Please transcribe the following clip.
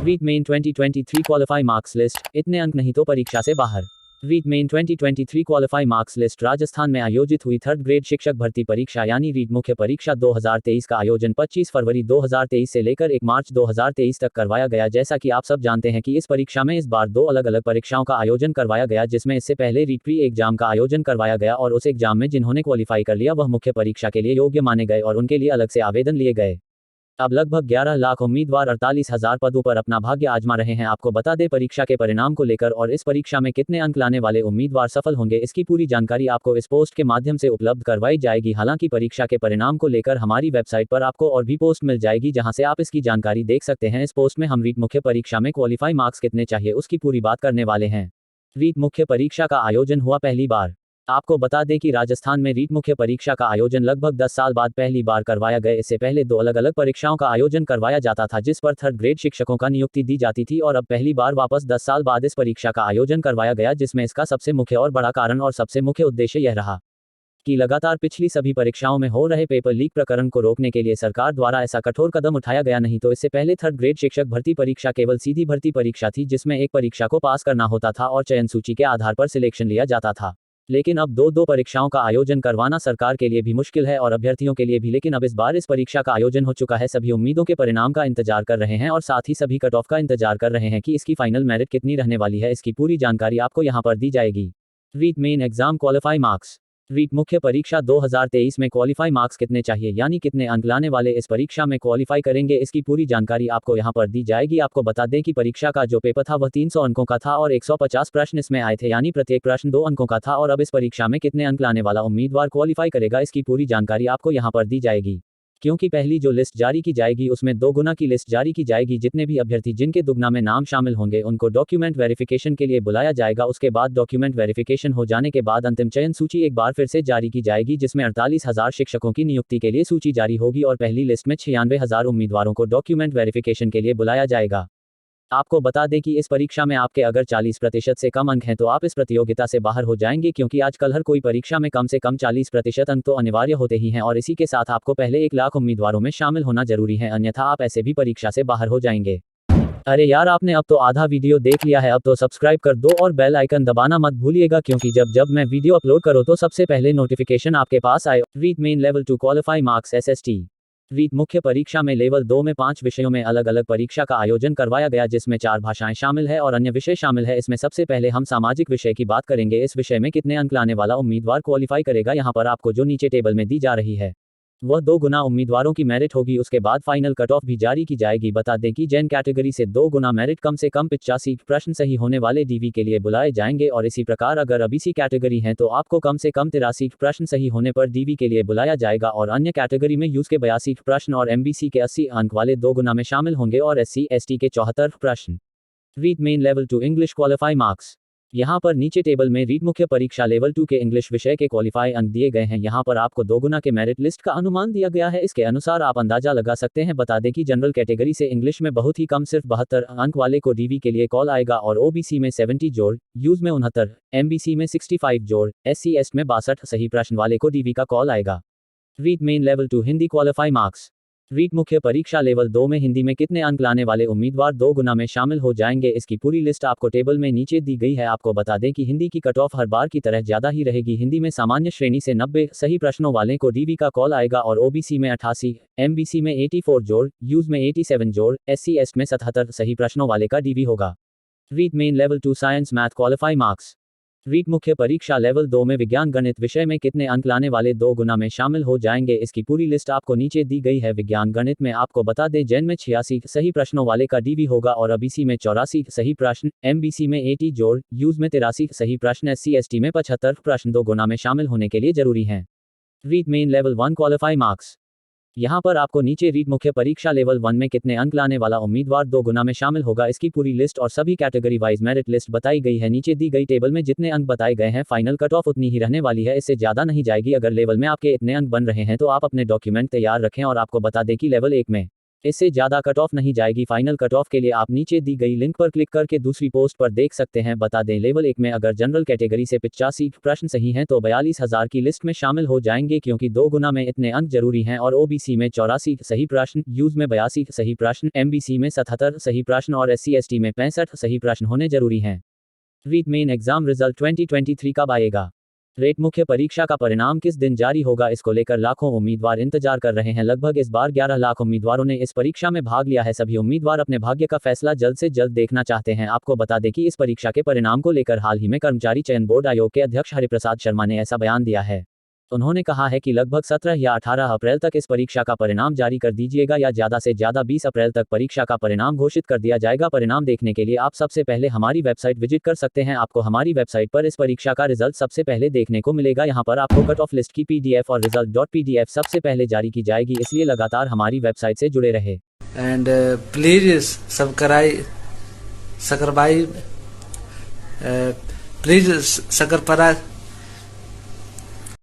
REET main 2023 qualify marks list, इतने अंक नहीं तो परीक्षा से बाहर। REET main 2023 qualify marks list. Rajasthan में आयोजित हुई थर्ड ग्रेड शिक्षक भर्ती परीक्षा यानी रीट मुख्य परीक्षा 2023 का आयोजन 25 फरवरी 2023 से लेकर 1 मार्च 2023 तक करवाया गया। जैसा कि आप सब जानते हैं कि इस परीक्षा में इस बार 2 अलग अलग परीक्षाओं का आयोजन करवाया गया, जिसमें इससे पहले रीट प्री एग्जाम का आयोजन करवाया गया और उस एग्जाम में जिन्होंने क्वालिफाई कर लिया वह मुख्य परीक्षा के लिए योग्य माने गए और उनके लिए अलग से आवेदन लिए गए। अब लगभग 11 लाख उम्मीदवार 48,000 पदों पर अपना भाग्य आजमा रहे हैं। आपको बता दें परीक्षा के परिणाम को लेकर और इस परीक्षा में कितने अंक लाने वाले उम्मीदवार सफल होंगे, इसकी पूरी जानकारी आपको इस पोस्ट के माध्यम से उपलब्ध करवाई जाएगी। हालांकि परीक्षा के परिणाम को लेकर हमारी वेबसाइट पर आपको और भी पोस्ट मिल जाएगी जहां से आप इसकी जानकारी देख सकते हैं। इस पोस्ट में हम रीट मुख्य परीक्षा में क्वालिफाई मार्क्स कितने चाहिए उसकी पूरी बात करने वाले हैं। रीट मुख्य परीक्षा का आयोजन हुआ पहली बार। आपको बता दें कि राजस्थान में रीट मुख्य परीक्षा का आयोजन लगभग 10 साल बाद पहली बार करवाया गया। इससे पहले 2 अलग अलग परीक्षाओं का आयोजन करवाया जाता था जिस पर थर्ड ग्रेड शिक्षकों का नियुक्ति दी जाती थी और अब पहली बार वापस 10 साल बाद इस परीक्षा का आयोजन करवाया गया, जिसमें इसका सबसे मुख्य और बड़ा कारण और सबसे मुख्य उद्देश्य यह रहा कि लगातार पिछली सभी परीक्षाओं में हो रहे पेपर लीक प्रकरण को रोकने के लिए सरकार द्वारा ऐसा कठोर कदम उठाया गया। नहीं तो इससे पहले थर्ड ग्रेड शिक्षक भर्ती परीक्षा केवल सीधी भर्ती परीक्षा थी जिसमें एक परीक्षा को पास करना होता था और चयन सूची के आधार पर सिलेक्शन लिया जाता था। लेकिन अब दो परीक्षाओं का आयोजन करवाना सरकार के लिए भी मुश्किल है और अभ्यर्थियों के लिए भी। लेकिन अब इस बार इस परीक्षा का आयोजन हो चुका है। सभी उम्मीदों के परिणाम का इंतजार कर रहे हैं और साथ ही सभी कट ऑफ का इंतजार कर रहे हैं कि इसकी फाइनल मेरिट कितनी रहने वाली है। इसकी पूरी जानकारी आपको यहां पर दी जाएगी। REET main exam qualify marks. REET मुख्य परीक्षा 2023 में क्वालिफाई मार्क्स कितने चाहिए यानी कितने अंक लाने वाले इस परीक्षा में क्वालिफाई करेंगे, इसकी पूरी जानकारी आपको यहां पर दी जाएगी। आपको बता दें कि परीक्षा का जो पेपर था वह 300 अंकों का था और 150 प्रश्न इसमें आए थे यानी प्रत्येक प्रश्न 2 अंकों का था। और अब इस परीक्षा में कितने अंक लाने वाला उम्मीदवार क्वालिफाई करेगा इसकी पूरी जानकारी आपको यहां पर दी जाएगी। क्योंकि पहली जो लिस्ट जारी की जाएगी उसमें 2 गुना की लिस्ट जारी की जाएगी। जितने भी अभ्यर्थी जिनके दुगना में नाम शामिल होंगे उनको डॉक्यूमेंट वेरिफिकेशन के लिए बुलाया जाएगा। उसके बाद डॉक्यूमेंट वेरिफिकेशन हो जाने के बाद अंतिम चयन सूची एक बार फिर से जारी की जाएगी जिसमें 48,000 शिक्षकों की नियुक्ति के लिए सूची जारी होगी और पहली लिस्ट में 96,000 उम्मीदवारों को डॉक्यूमेंट वेरिफिकेशन के लिए बुलाया जाएगा। आपको बता दें कि इस परीक्षा में आपके अगर 40% से कम अंक हैं तो आप इस प्रतियोगिता से बाहर हो जाएंगे, क्योंकि आजकल हर कोई परीक्षा में कम से कम 40% अंक तो अनिवार्य होते ही हैं और इसी के साथ आपको पहले 1 लाख उम्मीदवारों में शामिल होना जरूरी है, अन्यथा आप ऐसे भी परीक्षा से बाहर हो जाएंगे। अरे यार, आपने अब तो आधा वीडियो देख लिया है, अब तो सब्सक्राइब कर दो और बेल आइकन दबाना मत भूलिएगा, क्योंकि जब मैं वीडियो अपलोड करूँ तो सबसे पहले नोटिफिकेशन आपके पास आए। REET main level 2 qualify marks SST। REET मुख्य परीक्षा में लेवल 2 में 5 विषयों में अलग अलग परीक्षा का आयोजन करवाया गया जिसमें 4 भाषाएं शामिल है और अन्य विषय शामिल है। इसमें सबसे पहले हम सामाजिक विषय की बात करेंगे। इस विषय में कितने अंक लाने वाला उम्मीदवार क्वालिफाई करेगा, यहाँ पर आपको जो नीचे टेबल में दी जा रही है वह 2 गुना उम्मीदवारों की मेरिट होगी। उसके बाद फाइनल कट ऑफ भी जारी की जाएगी। बता दें कि जैन कैटेगरी से 2 गुना मेरिट कम से कम 85 प्रश्न सही होने वाले डीवी के लिए बुलाए जाएंगे और इसी प्रकार अगर ओबीसी कैटेगरी हैं तो आपको कम से कम 83 प्रश्न सही होने पर डीवी के लिए बुलाया जाएगा और अन्य कैटेगरी में यूज के 82 प्रश्न और एमबीसी के 80 अंक वाले 2 गुना में शामिल होंगे और SC/ST के 74 प्रश्न। REET main level 2 English qualify marks. यहाँ पर नीचे टेबल में रीट मुख्य परीक्षा लेवल 2 के इंग्लिश विषय के क्वालिफाई अंक दिए गए हैं। यहाँ पर आपको 2 गुना के मेरिट लिस्ट का अनुमान दिया गया है। इसके अनुसार आप अंदाजा लगा सकते हैं। बता दें कि जनरल कैटेगरी से इंग्लिश में बहुत ही कम सिर्फ 72 अंक वाले को डीवी के लिए कॉल आएगा और ओबीसी में 70 जोड़, यूज में 69, एमबीसी में 65 जोड़, SC/ST में 62 सही प्रश्न वाले को डीवी का कॉल आएगा। REET main level 2 Hindi qualify marks. REET मुख्य परीक्षा लेवल 2 में हिंदी में कितने अंक लाने वाले उम्मीदवार 2 गुना में शामिल हो जाएंगे, इसकी पूरी लिस्ट आपको टेबल में नीचे दी गई है। आपको बता दें कि हिंदी की कट ऑफ हर बार की तरह ज्यादा ही रहेगी। हिंदी में सामान्य श्रेणी से 90 सही प्रश्नों वाले को डीवी का कॉल आएगा और ओबीसी में 88, एमबीसी में 84 जोड़, यूज में 87 जोड़, SC/ST में 77 सही प्रश्नों वाले का डीवी होगा। REET main level 2 science math qualify marks. REET मुख्य परीक्षा लेवल 2 में विज्ञान गणित विषय में कितने अंक लाने वाले 2 गुना में शामिल हो जाएंगे, इसकी पूरी लिस्ट आपको नीचे दी गई है। विज्ञान गणित में आपको बता दें जैन में 86 सही प्रश्नों वाले का डीवी होगा और ओबीसी में 84 सही प्रश्न, एमबीसी में 80 जोड़, यूज में 83 सही प्रश्न, SC/ST में 75 प्रश्न 2 गुना में शामिल होने के लिए जरूरी हैं। REET main level 1 qualify marks. यहाँ पर आपको नीचे रीट मुख्य परीक्षा लेवल 1 में कितने अंक लाने वाला उम्मीदवार 2 गुना में शामिल होगा, इसकी पूरी लिस्ट और सभी कैटेगरी वाइज मेरिट लिस्ट बताई गई है। नीचे दी गई टेबल में जितने अंक बताए गए हैं फाइनल कट ऑफ उतनी ही रहने वाली है, इससे ज्यादा नहीं जाएगी। अगर लेवल में आपके इतने अंक बन रहे हैं तो आप अपने डॉक्यूमेंट तैयार रखें और आपको बता दें कि लेवल 1 में इससे ज़्यादा कट ऑफ नहीं जाएगी। फाइनल कट ऑफ के लिए आप नीचे दी गई लिंक पर क्लिक करके दूसरी पोस्ट पर देख सकते हैं। बता दें लेवल 1 में अगर जनरल कैटेगरी से 85 प्रश्न सही हैं तो 42,000 की लिस्ट में शामिल हो जाएंगे, क्योंकि 2 गुना में इतने अंक जरूरी हैं। और ओबीसी में 84 सही प्रश्न, यूज में 82 सही प्रश्न, एमबीसी में 77 सही प्रश्न और एससी एसटी में 65 सही प्रश्न होने जरूरी हैं। रीट मेन एग्जाम रिजल्ट 2023 कब आएगा? रेट मुख्य परीक्षा का परिणाम किस दिन जारी होगा? इसको लेकर लाखों उम्मीदवार इंतजार कर रहे हैं। लगभग इस बार 11 लाख उम्मीदवारों ने इस परीक्षा में भाग लिया है। सभी उम्मीदवार अपने भाग्य का फैसला जल्द से जल्द देखना चाहते हैं। आपको बता दें कि इस परीक्षा के परिणाम को लेकर हाल ही में कर्मचारी चयन बोर्ड आयोग के अध्यक्ष हरिप्रसाद शर्मा ने ऐसा बयान दिया है। उन्होंने कहा है कि लगभग 17 या 18 अप्रैल तक इस परीक्षा का परिणाम जारी कर दीजिएगा या ज़्यादा से ज़्यादा 20 अप्रैल तक परीक्षा का परिणाम घोषित कर दिया जाएगा। परिणाम देखने के लिए आप सबसे पहले हमारी वेबसाइट विजिट कर सकते हैं। आपको हमारी वेबसाइट पर इस परीक्षा का रिजल्ट सबसे पहले देखने को मिलेगा। यहाँ पर आपको कट ऑफ लिस्ट की PDF और रिजल्ट.pdf सबसे पहले जारी की जाएगी, इसलिए लगातार हमारी वेबसाइट से जुड़े रहे। And please subscribe please सकरपरा